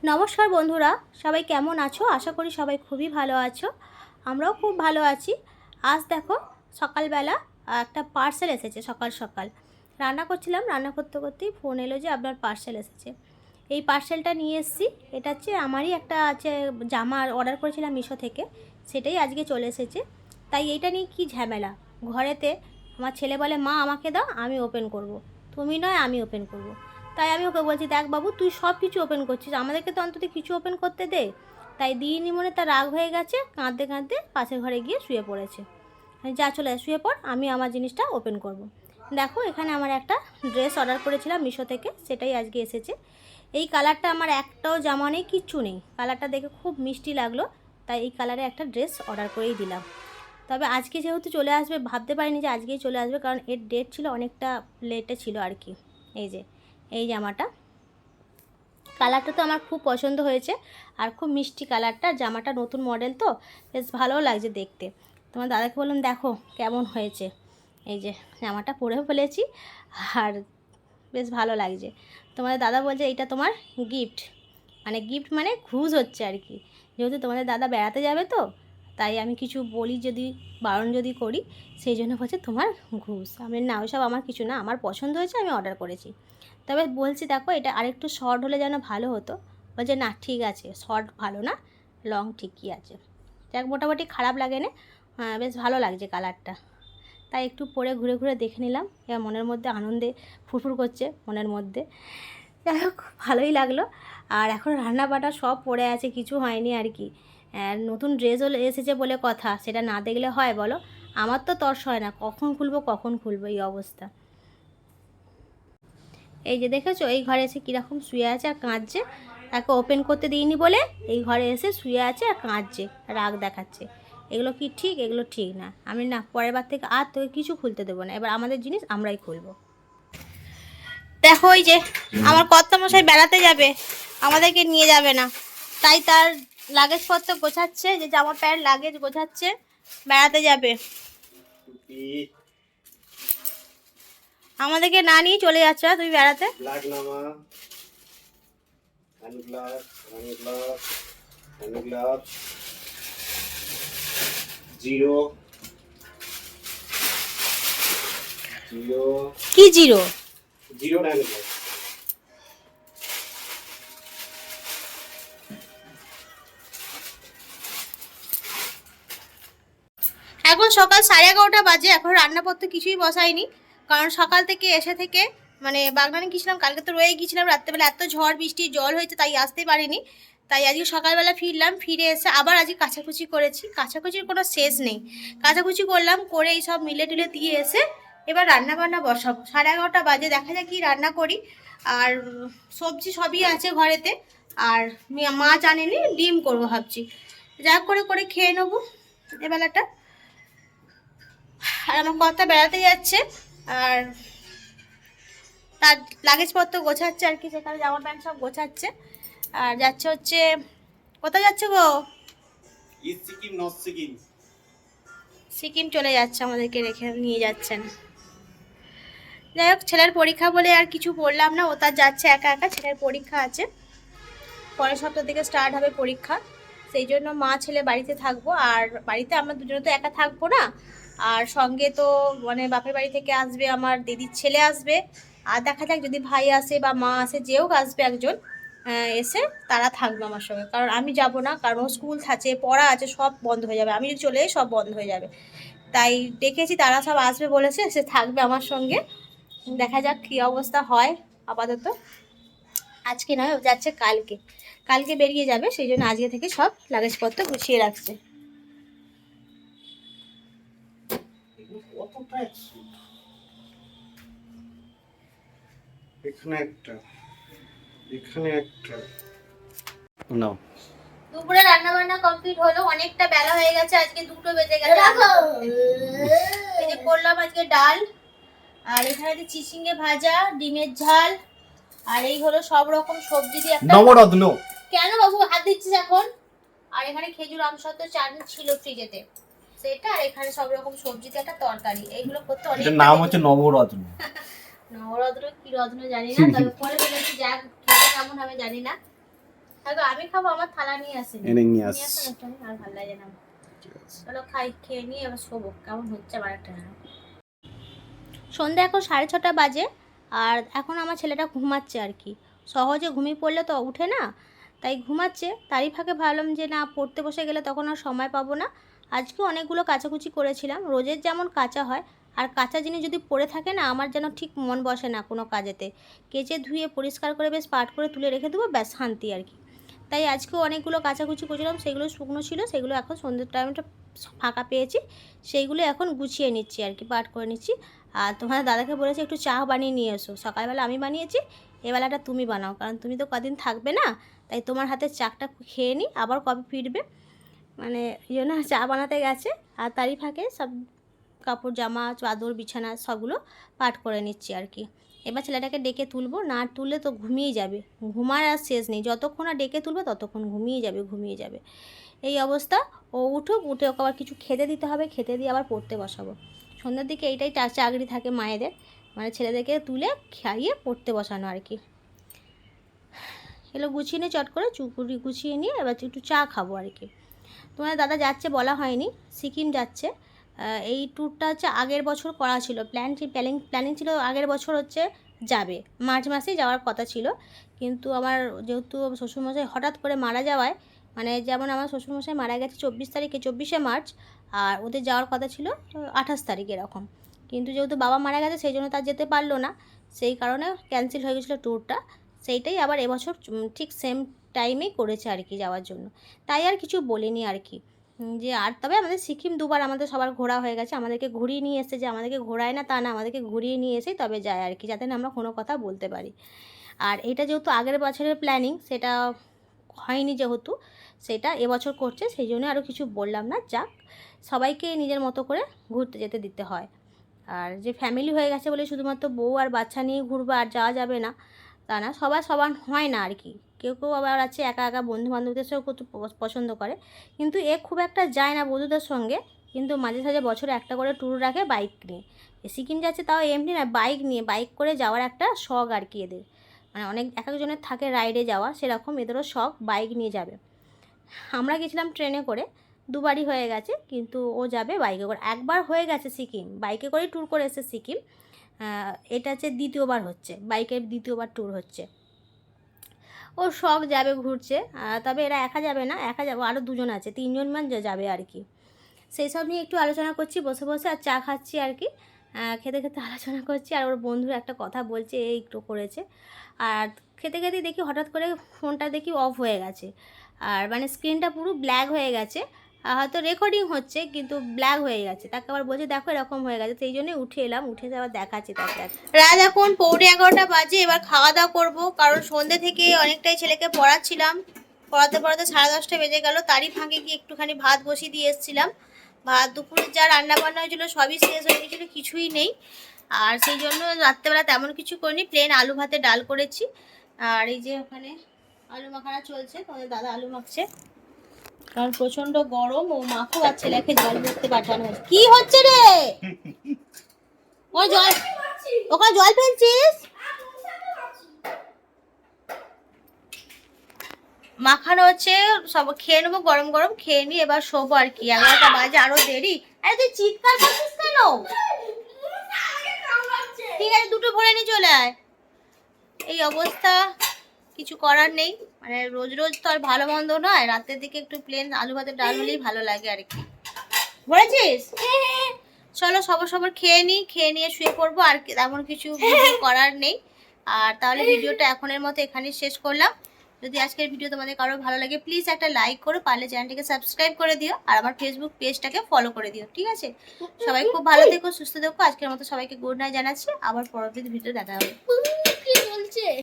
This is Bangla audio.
নমস্কার বন্ধুরা, সবাই কেমন আছো? আশা করি সবাই খুবই ভালো আছো। আমরাও খুব ভালো আছি। আজ দেখো সকালবেলা একটা পার্সেল এসেছে। সকাল সকাল রান্না করছিলাম, রান্না করতে করতেই ফোন এলো যে আপনার পার্সেল এসেছে। এই পার্সেলটা নিয়ে এসেছি। এটা হচ্ছে আমারই একটা আছে জামা অর্ডার করেছিলাম মিশো থেকে, সেটাই আজকে চলে এসেছে। তাই এইটা নিয়ে কি ঝামেলা ঘরেতে। আমার ছেলে বলে মা আমাকে দাও, আমি ওপেন করব। তুমি নয়, আমি ওপেন করব। তাই আমি ওকে বলছি দেখ বাবু, তুই সব কিছু ওপেন করছিস, আমাদেরকে তো অন্তত কিছু ওপেন করতে দে। তাই দিইনি মনে তার রাগ হয়ে গেছে, কাঁদতে কাঁদতে পাশের ঘরে গিয়ে শুয়ে পড়েছে। যা চলে শুয়ে পড়, আমি আমার জিনিসটা ওপেন করব। দেখো এখানে আমার একটা ড্রেস অর্ডার করেছিলাম মিশো থেকে, সেটাই আজকে এসেছে। এই কালারটা আমার একটাও জামা নেই, কিচ্ছু নেই। কালারটা দেখে খুব মিষ্টি লাগলো, তাই এই কালারে একটা ড্রেস অর্ডার করেই দিলাম। তবে আজকে যেহেতু চলে আসবে, ভাবতে পারিনি যে আজকেই চলে আসবে, কারণ এর ডেট ছিল অনেকটা লেটে ছিল আর কি। এই যে এই জামাটা, কালারটা তো আমার খুব পছন্দ হয়েছে, আর খুব মিষ্টি কালারটা। জামাটা নতুন মডেল তো বেশ ভালোও লাগছে দেখতে। তোমার দাদাকে বললাম দেখো কেমন হয়েছে। এই যে জামাটা পরেও ফেলেছি, আর বেশ ভালো লাগছে। তোমাদের দাদা বলছে এইটা তোমার গিফট, মানে গিফট মানে খুশ হচ্ছে আর কি। যেহেতু তোমাদের দাদা বেড়াতে যাবে তো, তাই আমি কিছু বলি যদি, বারণ যদি করি, সেই জন্য বলছে তোমার ঘুষ। আমি না, ওইসব আমার কিছু না, আমার পছন্দ হয়েছে, আমি অর্ডার করেছি। তবে বলছি দেখো এটা আরেকটু শর্ট হলে যেন ভালো হতো। বলছে না ঠিক আছে, শর্ট ভালো না, লং ঠিকই আছে। যাক মোটামুটি খারাপ লাগে না, বেশ ভালো লাগছে কালারটা। তাই একটু পরে ঘুরে ঘুরে দেখে নিলাম, এবার মনের মধ্যে আনন্দে ফুরফুর করছে মনের মধ্যে। যাই হোক ভালোই লাগলো। আর এখন রান্না বাটা সব পড়ে আছে, কিছু হয়নি আর কি। নতুন ড্রেসও এসেছে বলে কথা, সেটা না দেখলে হয় বলো? আমার তো তর্স হয় না, কখন খুলবো এই অবস্থা। এই যে দেখেছো এই ঘরে এসে কীরকম শুয়ে আছে আর কাঁদছে। তাকে ওপেন করতে দিইনি বলে এই ঘরে এসে শুয়ে আছে আর কাঁদছে, রাগ দেখাচ্ছে। এগুলো কি ঠিক? এগুলো ঠিক না। আমি না, পরের বার থেকে আর তোকে কিছু খুলতে দেবো না, এবার আমাদের জিনিস আমরাই খুলবো। দেখো ওই যে আমার কর্তামশাই বেড়াতে যাবে, আমাদেরকে নিয়ে যাবে না, তাই তার লাগেজপত্র গোছাচ্ছে, যে জামা প্যান্ট লাগেজ গোছাচ্ছে, বেড়াতে যাবে। আমাদেরকে না নিয়ে চলে যাচ্ছে তুমি বেড়াতে। কি জিরো? এখন সকাল 11:30 বাজে, এখন রান্নাপত্র কিছুই বসাইনি, কারণ সকাল থেকে এসে থেকে মানে বাগনানে গিয়েছিলাম, কালকে তো রয়ে গিয়েছিলাম। রাত্রেবেলা এত ঝড় বৃষ্টি জল হয়েছে, তাই আসতে পারিনি। তাই আজকে সকালবেলা ফিরলাম, ফিরে এসে আবার আজকে কাচাকুচি করেছি। কাচাকুচির কোনো শেষ নেই, কাচাকুচি করলাম, করে এই সব মিলে টিলে দিয়ে এসে এবার রান্না বান্না বসাবো। 11:30 বাজে, দেখা যাক কি রান্না করি। আর সবজি সবই আছে ঘরেতে, আর মাছ আনেনি, ডিম করবো ভাবছি। যা করে করে খেয়ে নেবো এবেলাটা। আর আমার কর্তা বেড়াতে যাচ্ছে, আর তার লাগেজপত্র গোছাচ্ছে আর কি, সেখানে জামা প্যান্ট সব গোছাচ্ছে। আর যাচ্ছে হচ্ছে, কোথায় যাচ্ছে গো? সিকিম চলে যাচ্ছে, আমাদেরকে রেখে নিয়ে যাচ্ছেন। যাই হোক, ছেলের পরীক্ষা বলে আর কিছু বললাম না, ও তার যাচ্ছে একা একা। ছেলের পরীক্ষা আছে, পরের সপ্তাহ থেকে স্টার্ট হবে পরীক্ষা। সেই জন্য মা ছেলে বাড়িতে থাকবো, আর বাড়িতে আমরা দুজনে তো একা থাকবো না। আর সঙ্গে তো মানে বাপের বাড়ি থেকে আসবে আমার দিদির ছেলে আসবে, আর দেখা যাক যদি ভাই আসে বা মা আসে, যেও আসবে একজন এসে তারা থাকবে আমার সঙ্গে। কারণ আমি যাব না, কারণ স্কুল আছে, পড়া আছে, সব বন্ধ হয়ে যাবে। আমি যদি চলে যাই সব বন্ধ হয়ে যাবে। তাই ডেকেছি, তারা সব আসবে বলেছে, সে থাকবে আমার সঙ্গে। দেখা যাক কী অবস্থা হয়। আপাতত আজকে নয়, ও যাচ্ছে কালকে, কালকে বেরিয়ে যাবে। সেই জন্য আজকে থেকে সব লাগেজপত্র গুছিয়ে রাখছে। দুপুরে রান্না বান্না কমপ্লিট হলো, অনেকটা বেলা হয়ে গেছে, আজকে 2টো বেজে গেছে। এই যে করলাম আজকে ডাল, আর এখানে যে চিচিঙ্গে ভাজা, ডিমের ঝাল, আর এই হলো সব রকম সবজি দিয়ে একটা নবরত্ন। কেন বাবু হাত দিচ্ছিস এখন? আর এখানে খেজুর আমসত্ত্ব চাটনি ছিল ফ্রিজেতে, সেটা। আর এখানে সব রকম সবজি দিয়ে একটা তরকারি। এইগুলো করতে অনেক নাম হচ্ছে নবরত্ন। নবরত্ন কি রত্ন জানি না, তবে পরে বলেছি যাক খেতে কেমন হবে জানি না। আমি খাবো, আমার থালা নিয়ে আসি, এনে নিয়ে আস। আর ভালো লাগে না। চলো খাই, খেয়ে নিয়ে এবার শোবো। কেমন হচ্ছে আমার একটা সন্ধ্যা এখন 6:30 বাজে, আর এখন আমার ছেলেটা ঘুমাচ্ছে আর কি। সহজে ঘুমিয়ে পড়লে তো উঠে না, তাই ঘুমাচ্ছে। তারই ফাঁকে ভাবলাম যে না, পড়তে বসে গেলে তখন আর সময় পাবো না। আজকে অনেকগুলো কাচাকুচি করেছিলাম, রোজের যেমন কাচা হয়। আর কাঁচা জিনিস যদি পড়ে থাকে না, আমার যেন ঠিক মন বসে না কোনো কাজেতে। কেচে ধুয়ে পরিষ্কার করে বেশ পাট করে তুলে রেখে দেবো, ব্যাস শান্তি আর কি। তাই আজকেও অনেকগুলো কাচাকুচি করেছিলাম, সেগুলো শুকনো ছিল, সেগুলো এখন সন্ধ্যের টাইমটা ফাঁকা পেয়েছি, সেইগুলো এখন গুছিয়ে নিচ্ছি আর কি, পাট করে নিচ্ছি। আর তোমার দাদাকে বলেছি একটু চা বানিয়ে নিয়ে এসো। সকালবেলা আমি বানিয়েছি, এবেলাটা তুমি বানাও, কারণ তুমি তো কদিন থাকবে না, তাই তোমার হাতে চাটা খেয়ে নিই, আবার কবে ফিরবে, মানে এই জন্য চা বানাতে গেছে। আর তারই ফাঁকে সব কাপড় জামা চাদর বিছানা সবগুলো পাট করে নিচ্ছি আর কি। এবার ছেলেটাকে ডেকে তুলবো, না তুললে তো ঘুমিয়ে যাবে, ঘুমার আর শেষ নেই, যতক্ষণ আর ডেকে তুলবো ততক্ষণ ঘুমিয়ে যাবে। এই অবস্থা। ও উঠুক, উঠে ওকে আবার কিছু খেতে দিতে হবে, খেতে দিয়ে আবার পড়তে বসাবো। সন্ধ্যার দিকে এইটাই চাকরি থাকে মায়েদের, মানে ছেলেদেরকে তুলে খাইয়ে পড়তে বসানো আর কি। এগুলো গুছিয়ে নিয়ে চট করে চুকুরি গুছিয়ে নিয়ে এবার একটু চা খাবো আর কি। তোমার দাদা যাচ্ছে বলা হয়নি, সিকিম যাচ্ছে। এই ট্যুরটা হচ্ছে আগের বছর করা ছিল, প্ল্যানিং ছিল আগের বছর হচ্ছে যাবে, মার্চ মাসেই যাওয়ার কথা ছিল। কিন্তু আমার যেহেতু শ্বশুরমশাই হঠাৎ করে মারা যাওয়ায়, মানে যেমন আমার শ্বশুরমশাই মারা গেছে 24শে মার্চ, আর ওদের যাওয়ার কথা ছিল 28 এরকম। কিন্তু যেহেতু বাবা মারা গেছে সেই জন্য তার যেতে পারলো না, সেই কারণে ক্যান্সেল হয়ে গেছিলো ট্যুরটা। সেইটাই আবার এবছর ঠিক সেম টাইমেই করেছে আর কি যাওয়ার জন্য। তাই আর কিছু বলিনি আর কি। যে আর তবে আমাদের সিকিম দুবার আমাদের সবার ঘোরা হয়ে গেছে, আমাদেরকে ঘুরিয়ে নিয়ে এসেছে, যে আমাদেরকে ঘোরায় না তা না, আমাদেরকে ঘুরিয়ে নিয়ে এসেই তবে যায় আর কি, যাতে না আমরা কোনো কথা বলতে পারি। আর এটা যেহেতু আগের বছরের প্ল্যানিং, সেটা হয়নি যেহেতু, সেটা এবছর করছে, সেই জন্য আরও কিছু বললাম না। যাক, সবাইকে নিজের মতো করে ঘুরতে যেতে দিতে হয়। আর যে ফ্যামিলি হয়ে গেছে বলে শুধুমাত্র বউ আর বাচ্চা নিয়ে ঘুরবে আর যাওয়া যাবে না তা না, সবার হয় না আর কি। কেউ আবার আছে একা একা বন্ধুবান্ধবদের সঙ্গে খুব পছন্দ করে, কিন্তু এ খুব একটা যায় না বন্ধুদের সঙ্গে। কিন্তু মাঝে সাঝে বছরে একটা করে ট্যুর রাখে বাইক নিয়ে। সিকিম যাচ্ছে তাও এমনি না, বাইক নিয়ে, বাইক করে যাওয়ার একটা শখ আর কি এদের। মানে অনেক এক একজনের থাকে রাইডে যাওয়া, সেরকম এদেরও শখ বাইক নিয়ে যাবে। আমরা গেছিলাম ট্রেনে করে, দুবারই হয়ে গেছে, কিন্তু ও যাবে বাইকে করে। একবার হয়ে গেছে সিকিম, বাইকে করেই ট্যুর করে এসেছে সিকিম। এটা হচ্ছে দ্বিতীয়বার হচ্ছে, বাইকের দ্বিতীয়বার ট্যুর হচ্ছে। ওর শখ যাবে, ঘুরছে। তবে এরা একা যাবে না, একা যাবো, আরও দুজন আছে, 3জন মান যাবে আর কি। সেই সব নিয়ে একটু আলোচনা করছি বসে বসে, আর চা খাচ্ছি আর কি। খেতে খেতে আলোচনা করছি, আর ওর বন্ধুর একটা কথা বলছে, এই একটু করেছে। আর খেতে খেতে দেখি হঠাৎ করে ফোনটা দেখি অফ হয়ে গেছে, আর মানে স্ক্রিনটা পুরো ব্ল্যাক হয়ে গেছে। হয়তো রেকর্ডিং হচ্ছে কিন্তু ব্ল্যাক হয়ে গেছে। তাকে আবার বলছে দেখো এরকম হয়ে গেছে, সেই জন্যই উঠে এলাম, উঠে আবার দেখাচ্ছি তাকে। রাত এখন 11:45 বাজে, এবার খাওয়া দাওয়া করবো, কারণ সন্ধ্যে থেকে অনেকটাই ছেলেকে পড়াচ্ছিলাম, পড়াতে 10:30 বেজে গেল। তারই ফাঁকে গিয়ে একটুখানি ভাত বসিয়ে দিয়ে এসেছিলাম। ভাত দুপুরে যা রান্না বান্না হয়েছিলো সবই শেষ হয়ে গেছিলো, কিছুই নেই। আর সেই জন্য রাত্রেবেলা তেমন কিছু করিনি, প্লেন আলু ভাতে ডাল করেছি। আর এই যে ওখানে আলু মাখানা চলছে, তোমাদের দাদা আলু মাখছে, কারণ প্রচন্ড গরম, ও মাখো আর ছেলেকে জল ভরতে পাঠানো হয়েছে। কি হচ্ছে রে, ও জল, ওখানে জল ফেলছিস? মাখানো হচ্ছে, সব খেয়ে নেবো, গরম গরম খেয়ে নি, এবার শোবো আর কি। 11টা বাজে, আরো দেরি। আরে তুই চিৎকার করছিস কেন? ঠিক আছে, দুটো ভরে নি, চলে আয়। এই অবস্থা, কিছু করার নেই। মানে রোজ রোজ তো আর ভালো মন্দ নয়, রাতের দিকে একটু প্লেন আলু ভাতের ডাল হলেই ভালো লাগে আর কি। ভরেছিস? চলো সবার খেয়ে নিই, খেয়ে নিয়ে শুয়ে পড়বো, আর তেমন কিছু করার নেই। আর তাহলে ভিডিওটা এখনের মতো এখানেই শেষ করলাম। যদি আজকের ভিডিও তোমাদের কারো ভালো লাগে, প্লিজ একটা লাইক করো, পারলে চ্যানেলটিকে সাবস্ক্রাইব করে দিও, আর আমার ফেসবুক পেজটাকে ফলো করে দিও, ঠিক আছে? সবাই খুব ভালো থেকো, সুস্থ থেকো। আজকের মতো সবাইকে গুড নাইট জানাচ্ছি, আবার পরবর্তী ভিডিও দেখা হবে।